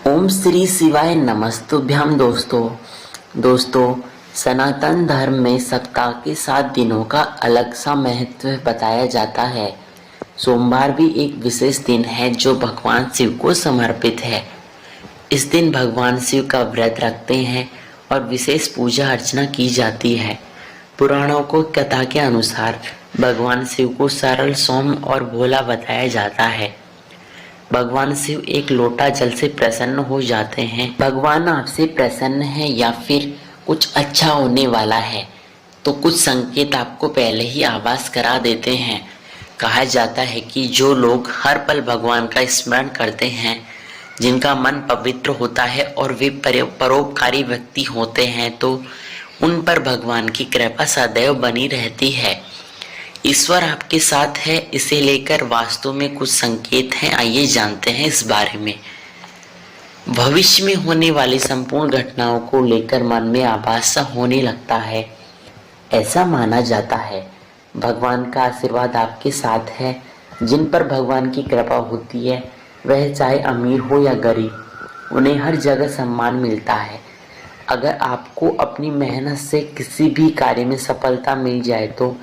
ओम श्री शिवाय नमस्तुभ्यम। दोस्तों सनातन धर्म में सप्ताह के 7 दिनों का अलग सा महत्व बताया जाता है। सोमवार भी एक विशेष दिन है जो भगवान शिव को समर्पित है। इस दिन भगवान शिव का व्रत रखते हैं और विशेष पूजा अर्चना की जाती है। पुराणों को कथा के अनुसार भगवान शिव को सरल, सौम्य और भोला बताया जाता है। भगवान शिव एक लोटा जल से प्रसन्न हो जाते हैं। भगवान आपसे प्रसन्न है या फिर कुछ अच्छा होने वाला है तो कुछ संकेत आपको पहले ही आभास करा देते हैं। कहा जाता है कि जो लोग हर पल भगवान का स्मरण करते हैं, जिनका मन पवित्र होता है और वे परोपकारी व्यक्ति होते हैं, तो उन पर भगवान की कृपा सदैव बनी रहती है। ईश्वर आपके साथ है, इसे लेकर वास्तु में कुछ संकेत हैं। आइए जानते हैं इस बारे में। भविष्य में होने वाली संपूर्ण घटनाओं को लेकर मन में आभास सा होने लगता है। ऐसा माना जाता है भगवान का आशीर्वाद आपके साथ है। जिन पर भगवान की कृपा होती है, वह चाहे अमीर हो या गरीब, उन्हें हर जगह सम्मान मिलता है। अगर आपको अपनी मेहनत से किसी भी कार्य में सफलता मिल जाए तो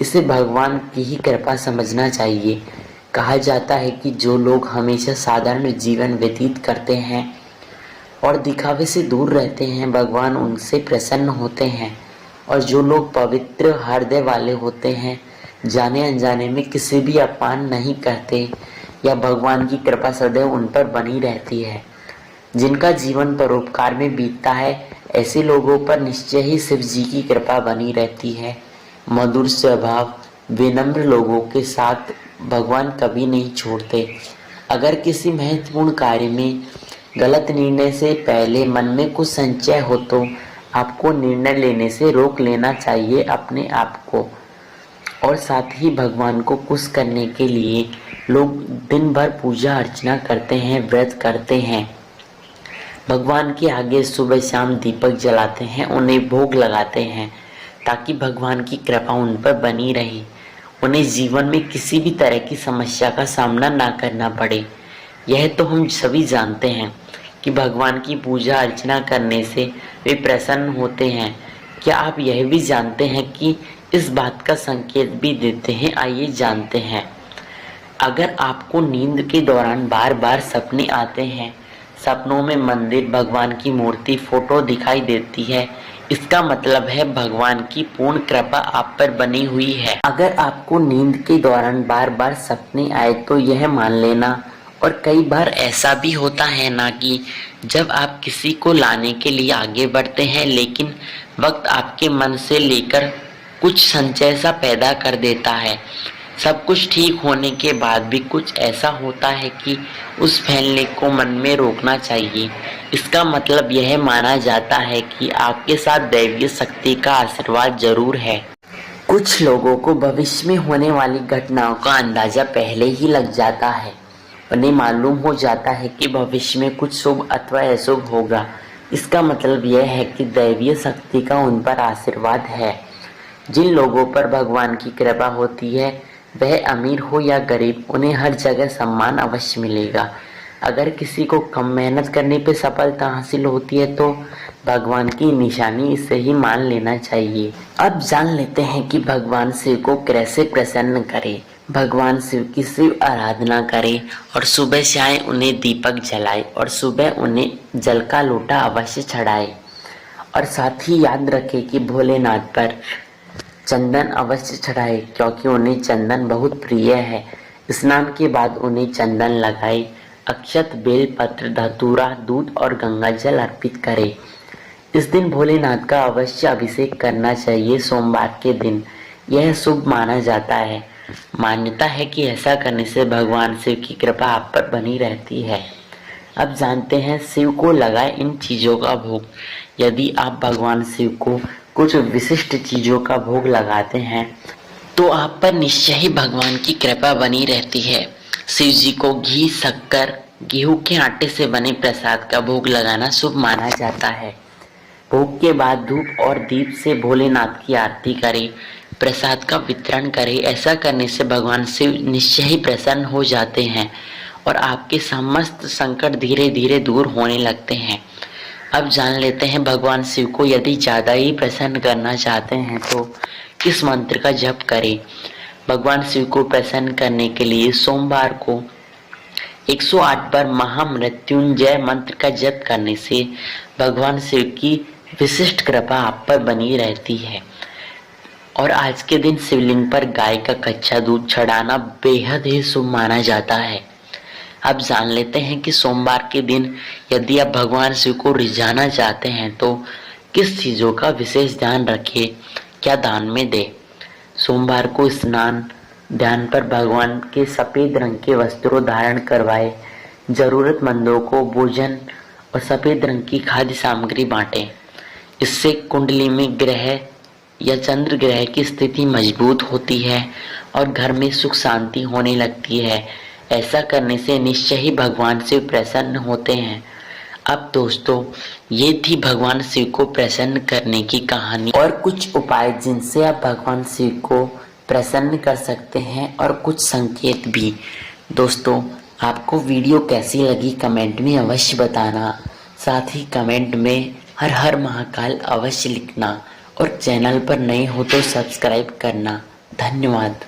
इसे भगवान की ही कृपा समझना चाहिए। कहा जाता है कि जो लोग हमेशा साधारण जीवन व्यतीत करते हैं और दिखावे से दूर रहते हैं, भगवान उनसे प्रसन्न होते हैं। और जो लोग पवित्र हृदय वाले होते हैं, जाने अनजाने में किसी भी अपमान नहीं करते, या भगवान की कृपा सदैव उन पर बनी रहती है। जिनका जीवन परोपकार में बीतता है, ऐसे लोगों पर निश्चय ही शिव जी की कृपा बनी रहती है। मधुर स्वभाव, विनम्र लोगों के साथ भगवान कभी नहीं छोड़ते। अगर किसी महत्वपूर्ण कार्य में गलत निर्णय से पहले मन में कुछ संचय हो तो आपको निर्णय लेने से रोक लेना चाहिए अपने आप को। और साथ ही भगवान को खुश करने के लिए लोग दिन भर पूजा अर्चना करते हैं, व्रत करते हैं। भगवान के आगे सुबह शाम दीपक जलाते हैं, उन्हें भोग लगाते हैं ताकि भगवान की कृपा उन पर बनी रहे, उन्हें जीवन में किसी भी तरह की समस्या का सामना ना करना पड़े। यह तो हम सभी जानते हैं कि भगवान की पूजा अर्चना करने से वे प्रसन्न होते हैं। क्या आप यह भी जानते हैं कि इस बात का संकेत भी देते हैं? आइए जानते हैं। अगर आपको नींद के दौरान बार बार सपने आते हैं, सपनों में मंदिर, भगवान की मूर्ति, फोटो दिखाई देती है, इसका मतलब है भगवान की पूर्ण कृपा आप पर बनी हुई है। अगर आपको नींद के दौरान बार बार सपने आए तो यह मान लेना। और कई बार ऐसा भी होता है ना कि जब आप किसी को लाने के लिए आगे बढ़ते हैं, लेकिन वक्त आपके मन से लेकर कुछ संचय सा पैदा कर देता है। सब कुछ ठीक होने के बाद भी कुछ ऐसा होता है कि उस फैलने को मन में रोकना चाहिए। इसका मतलब यह माना जाता है कि आपके साथ दैवीय शक्ति का आशीर्वाद जरूर है। कुछ लोगों को भविष्य में होने वाली घटनाओं का अंदाजा पहले ही लग जाता है। उन्हें मालूम हो जाता है कि भविष्य में कुछ शुभ अथवा अशुभ होगा। इसका मतलब यह है कि दैवीय शक्ति का उन पर आशीर्वाद है। जिन लोगों पर भगवान की कृपा होती है, वह अमीर हो या गरीब, उन्हें हर जगह सम्मान अवश्य मिलेगा। अगर किसी को कम मेहनत करने पे सफलता हासिल होती है तो भगवान की निशानी इसे ही मान लेना चाहिए। अब जान लेते हैं कि भगवान शिव को कैसे प्रसन्न करें। भगवान शिव की शिव आराधना करें और सुबह शाम उन्हें दीपक जलाए और सुबह उन्हें जल का लोटा अवश्य चढ़ाए। और साथ ही याद रखें कि भोलेनाथ पर चंदन अवश्य चढ़ाए, क्योंकि उन्हें चंदन बहुत प्रिय है। स्नान के बाद उन्हें चंदन लगाए। अक्षत, बेल पत्र, धतूरा, दूध और गंगा जल अर्पित करें। इस दिन भोलेनाथ का अवश्य अभिषेक करना चाहिए। सोमवार के दिन यह शुभ माना जाता है। मान्यता है कि ऐसा करने से भगवान शिव की कृपा आप पर बनी रहती है। अब जानते हैं शिव को लगाए इन चीजों का भोग। यदि आप भगवान शिव को कुछ विशिष्ट चीजों का भोग लगाते हैं तो आप पर निश्चय ही भगवान की कृपा बनी रहती है। शिव जी को घी, शक्कर, गेहूं के आटे से बने प्रसाद का भोग लगाना शुभ माना जाता है। भोग के बाद धूप और दीप से भोलेनाथ की आरती करें, प्रसाद का वितरण करें। ऐसा करने से भगवान शिव निश्चय ही प्रसन्न हो जाते हैं और आपके समस्त संकट धीरे धीरे दूर होने लगते हैं। अब जान लेते हैं भगवान शिव को यदि ज़्यादा ही प्रसन्न करना चाहते हैं तो किस मंत्र का जप करें। भगवान शिव को प्रसन्न करने के लिए सोमवार को 108 बार महामृत्युंजय मंत्र का जप करने से भगवान शिव की विशिष्ट कृपा आप पर बनी रहती है। और आज के दिन शिवलिंग पर गाय का कच्चा दूध चढ़ाना बेहद ही शुभ माना जाता है। अब जान लेते हैं कि सोमवार के दिन यदि आप भगवान शिव को रिझाना चाहते हैं तो किस चीज़ों का विशेष ध्यान रखें, क्या दान में दे। सोमवार को स्नान ध्यान पर भगवान के सफ़ेद रंग के वस्त्रों धारण करवाए, जरूरतमंदों को भोजन और सफ़ेद रंग की खाद्य सामग्री बांटें। इससे कुंडली में ग्रह या चंद्र ग्रह की स्थिति मजबूत होती है और घर में सुख शांति होने लगती है। ऐसा करने से निश्चय ही भगवान शिव प्रसन्न होते हैं। अब दोस्तों, ये थी भगवान शिव को प्रसन्न करने की कहानी और कुछ उपाय जिनसे आप भगवान शिव को प्रसन्न कर सकते हैं और कुछ संकेत भी। दोस्तों, आपको वीडियो कैसी लगी कमेंट में अवश्य बताना। साथ ही कमेंट में हर हर महाकाल अवश्य लिखना और चैनल पर नए हो तो सब्सक्राइब करना। धन्यवाद।